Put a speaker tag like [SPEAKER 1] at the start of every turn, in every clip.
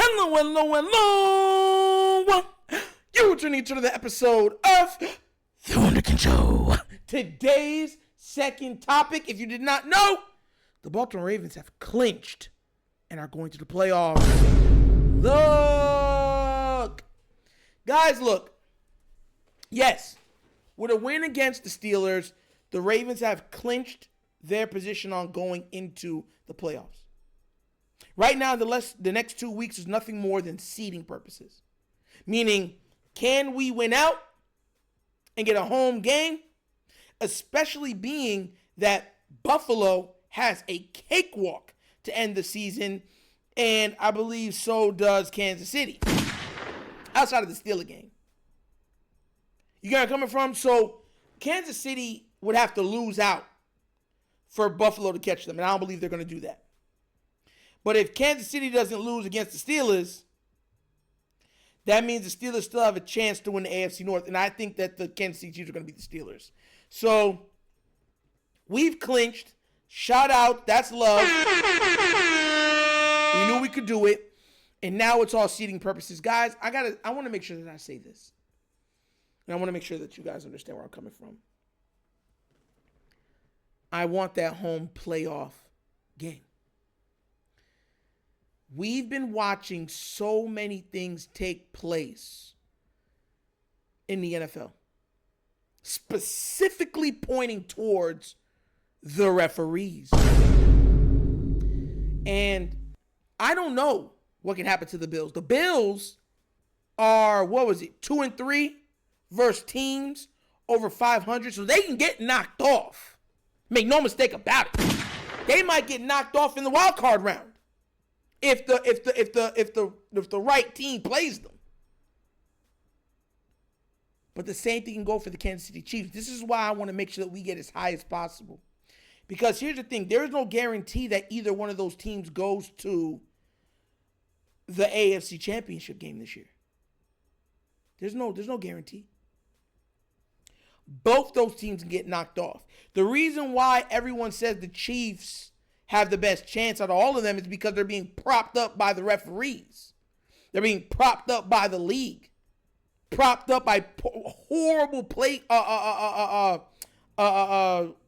[SPEAKER 1] Hello, hello, hello. You're tuning to the episode of TheWunderkindShow. Today's second topic, if you did not know, the Baltimore Ravens have clinched and are going to the playoffs. Look. Guys, look. Yes, with a win against the Steelers, the Ravens have clinched their position on going into the playoffs. Right now, the next 2 weeks is nothing more than seeding purposes. Meaning, can we win out and get a home game? Especially being that Buffalo has a cakewalk to end the season, and I believe so does Kansas City. Outside of the Steelers game. You got it coming from? So, Kansas City would have to lose out for Buffalo to catch them, and I don't believe they're going to do that. But if Kansas City doesn't lose against the Steelers, that means the Steelers still have a chance to win the AFC North. And I think that the Kansas City Chiefs are going to beat the Steelers. So, we've clinched. Shout out. That's love. We knew we could do it. And now it's all seeding purposes. Guys, I want to make sure that I say this. And I want to make sure that you guys understand where I'm coming from. I want that home playoff game. We've been watching so many things take place in the NFL, specifically pointing towards the referees. And I don't know what can happen to the Bills. The Bills are, 2-3 versus teams over 500, so they can get knocked off. Make no mistake about it. They might get knocked off in the wild card round. If the right team plays them. But the same thing can go for the Kansas City Chiefs. This is why I want to make sure that we get as high as possible. Because here's the thing. There is no guarantee that either one of those teams goes to the AFC Championship game this year. There's no guarantee. Both those teams can get knocked off. The reason why everyone says the Chiefs have the best chance out of all of them is because they're being propped up by the referees. They're being propped up by the league. Propped up by horrible play,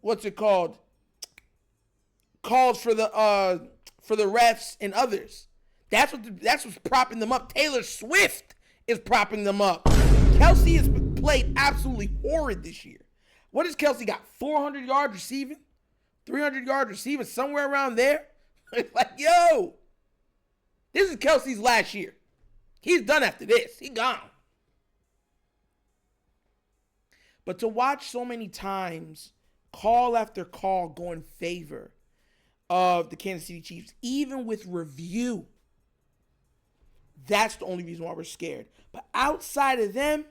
[SPEAKER 1] what's it called? Calls for the refs and others. That's what's propping them up. Taylor Swift is propping them up. Kelsey has played absolutely horrid this year. What has Kelsey got? 400 yards receiving? 300 yards receiving, somewhere around there? It's like, yo, this is Kelsey's last year. He's done after this. He gone. But to watch so many times, call after call go in favor of the Kansas City Chiefs, even with review, that's the only reason why we're scared. But outside of them,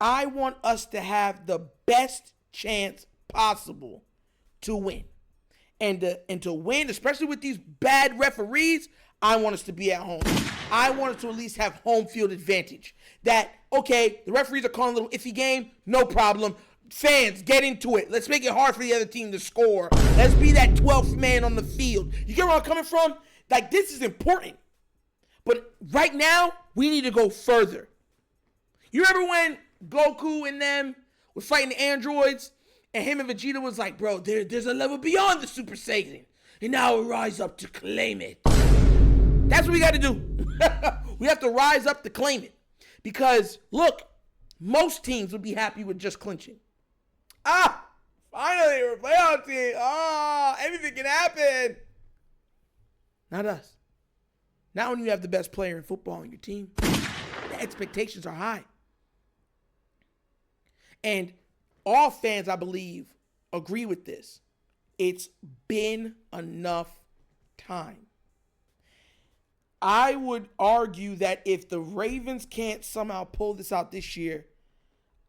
[SPEAKER 1] I want us to have the best chance possible to win. And to win, especially with these bad referees, I want us to be at home. I want us to at least have home field advantage. That, okay, the referees are calling a little iffy game, no problem. Fans, get into it. Let's make it hard for the other team to score. Let's be that 12th man on the field. You get where I'm coming from? Like, this is important. But right now, we need to go further. You remember when Goku and them were fighting the androids? And him and Vegeta was like, bro, there's a level beyond the Super Saiyan. And now we rise up to claim it. That's what we got to do. We have to rise up to claim it. Because, look, most teams would be happy with just clinching. Finally, we're a playoff team. Anything can happen. Not us. Not when you have the best player in football on your team. The expectations are high. And all fans, I believe, agree with this. It's been enough time. I would argue that if the Ravens can't somehow pull this out this year,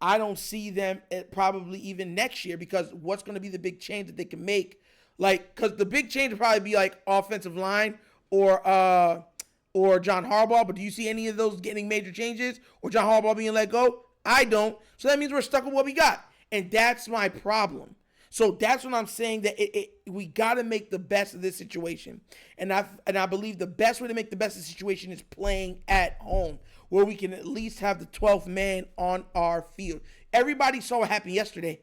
[SPEAKER 1] I don't see them probably even next year, because what's going to be the big change that they can make? Like, because the big change would probably be like offensive line or John Harbaugh. But do you see any of those getting major changes or John Harbaugh being let go? I don't. So that means we're stuck with what we got. And that's my problem. So that's what I'm saying, that we got to make the best of this situation. And I believe the best way to make the best of the situation is playing at home, where we can at least have the 12th man on our field. Everybody saw what happened yesterday.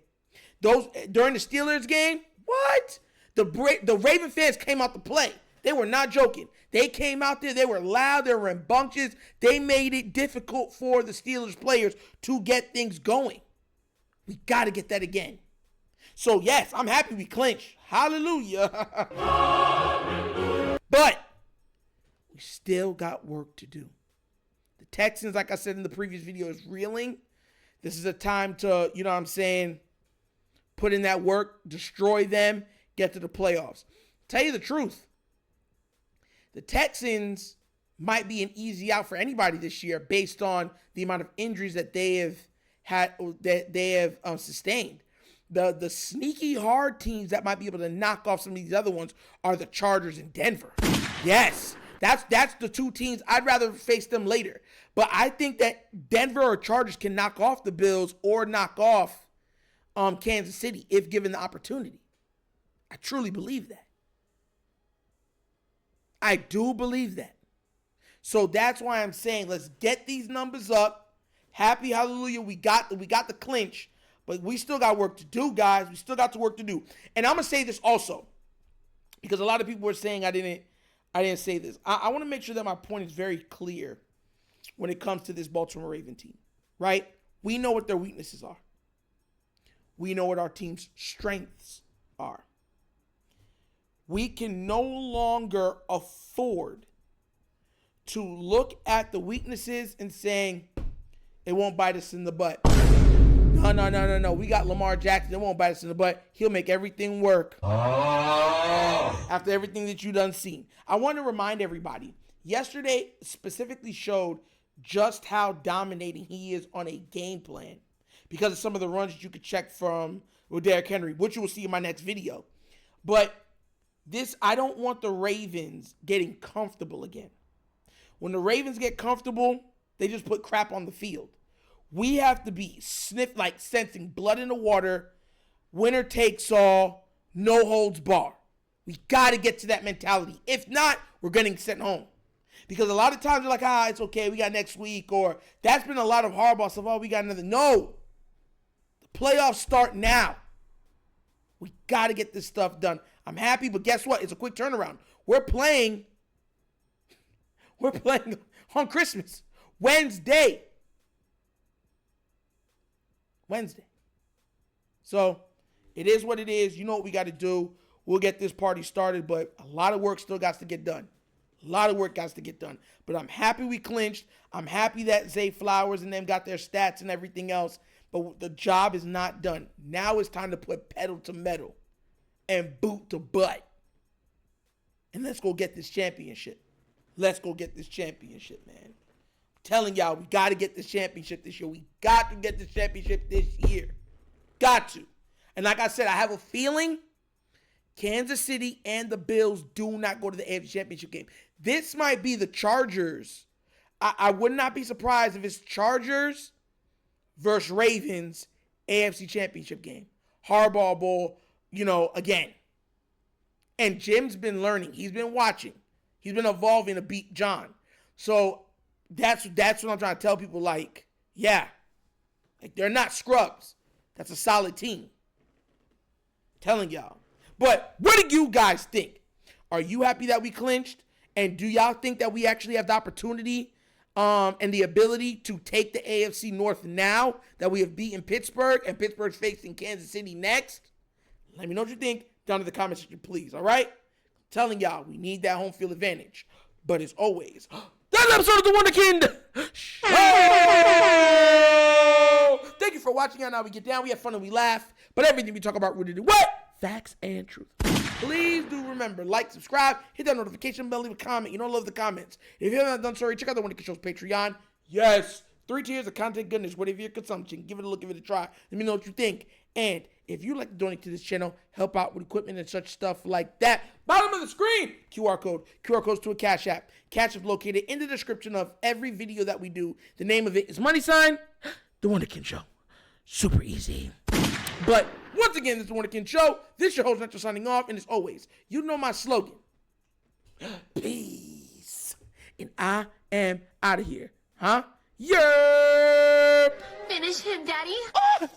[SPEAKER 1] Those during the Steelers game, what? The Raven fans came out to play. They were not joking. They came out there. They were loud. They were rambunctious. They made it difficult for the Steelers players to get things going. We got to get that again. So, yes, I'm happy we clinched. Hallelujah. Hallelujah. But we still got work to do. The Texans, like I said in the previous video, is reeling. This is a time to, you know what I'm saying, put in that work, destroy them, get to the playoffs. Tell you the truth, the Texans might be an easy out for anybody this year based on the amount of injuries that they have sustained. The sneaky hard teams that might be able to knock off some of these other ones are the Chargers and Denver. Yes, that's the two teams. I'd rather face them later. But I think that Denver or Chargers can knock off the Bills or knock off Kansas City if given the opportunity. I truly believe that. I do believe that. So that's why I'm saying let's get these numbers up. Happy hallelujah, we got the clinch, but we still got work to do, guys. We still got the work to do. And I'm gonna say this also, because a lot of people were saying I didn't say this. I want to make sure that my point is very clear when it comes to this Baltimore Raven team, right? We know what their weaknesses are. We know what our team's strengths are. We can no longer afford to look at the weaknesses and saying, it won't bite us in the butt. No. We got Lamar Jackson. It won't bite us in the butt. He'll make everything work. After everything that you done seen. I want to remind everybody, yesterday specifically showed just how dominating he is on a game plan because of some of the runs that you could check from with Derrick Henry, which you will see in my next video. But I don't want the Ravens getting comfortable again. When the Ravens get comfortable, they just put crap on the field. We have to be sensing blood in the water, winner takes all, no holds bar. We got to get to that mentality. If not, we're getting sent home. Because a lot of times they're like, it's okay, we got next week. Or that's been a lot of hardball stuff. We got another. No. The playoffs start now. We got to get this stuff done. I'm happy, but guess what? It's a quick turnaround. We're playing on Christmas. Wednesday. So it is what it is. You know what we got to do. We'll get this party started, but a lot of work still got to get done. But I'm happy we clinched. I'm happy that Zay Flowers and them got their stats and everything else. But the job is not done. Now it's time to put pedal to metal and boot to butt. And let's go get this championship. Man. I'm telling y'all, we got to get this championship this year. We got to get this championship this year. Got to. And like I said, I have a feeling Kansas City and the Bills do not go to the AFC Championship game. This might be the Chargers. I would not be surprised if it's Chargers versus Ravens AFC Championship game. Harbaugh Bowl, again. And Jim's been learning. He's been watching. He's been evolving to beat John. So that's what I'm trying to tell people. They're not scrubs. That's a solid team. Telling y'all. But what do you guys think? Are you happy that we clinched? And do y'all think that we actually have the opportunity and the ability to take the AFC North now that we have beaten Pittsburgh and Pittsburgh's facing Kansas City next? Let me know what you think down in the comment section, please. All right? Telling y'all, we need that home field advantage. But as always, that's an episode of The Wunderkind Show. Thank you for watching. Now we get down. We have fun and we laugh. But everything we talk about rooted in what? Facts and truth. Please do remember, like, subscribe, hit that notification bell, leave a comment. You don't love the comments. If you haven't done so already, check out the Wunderkind Show's Patreon. Yes, 3 tiers of content goodness, whatever your consumption. Give it a look, give it a try. Let me know what you think. And if you'd like to donate to this channel, help out with equipment and such stuff like that, bottom of the screen, QR code. QR code's to a Cash App. Cash App located in the description of every video that we do. The name of it is $, The Wunderkind Show. Super easy. But Once again, this is the Wunderkind Show. This is your host, Nacho, signing off. And as always, you know my slogan. Peace. And I am out of here. Huh? Yeah.
[SPEAKER 2] Finish him, Daddy.
[SPEAKER 1] Ah!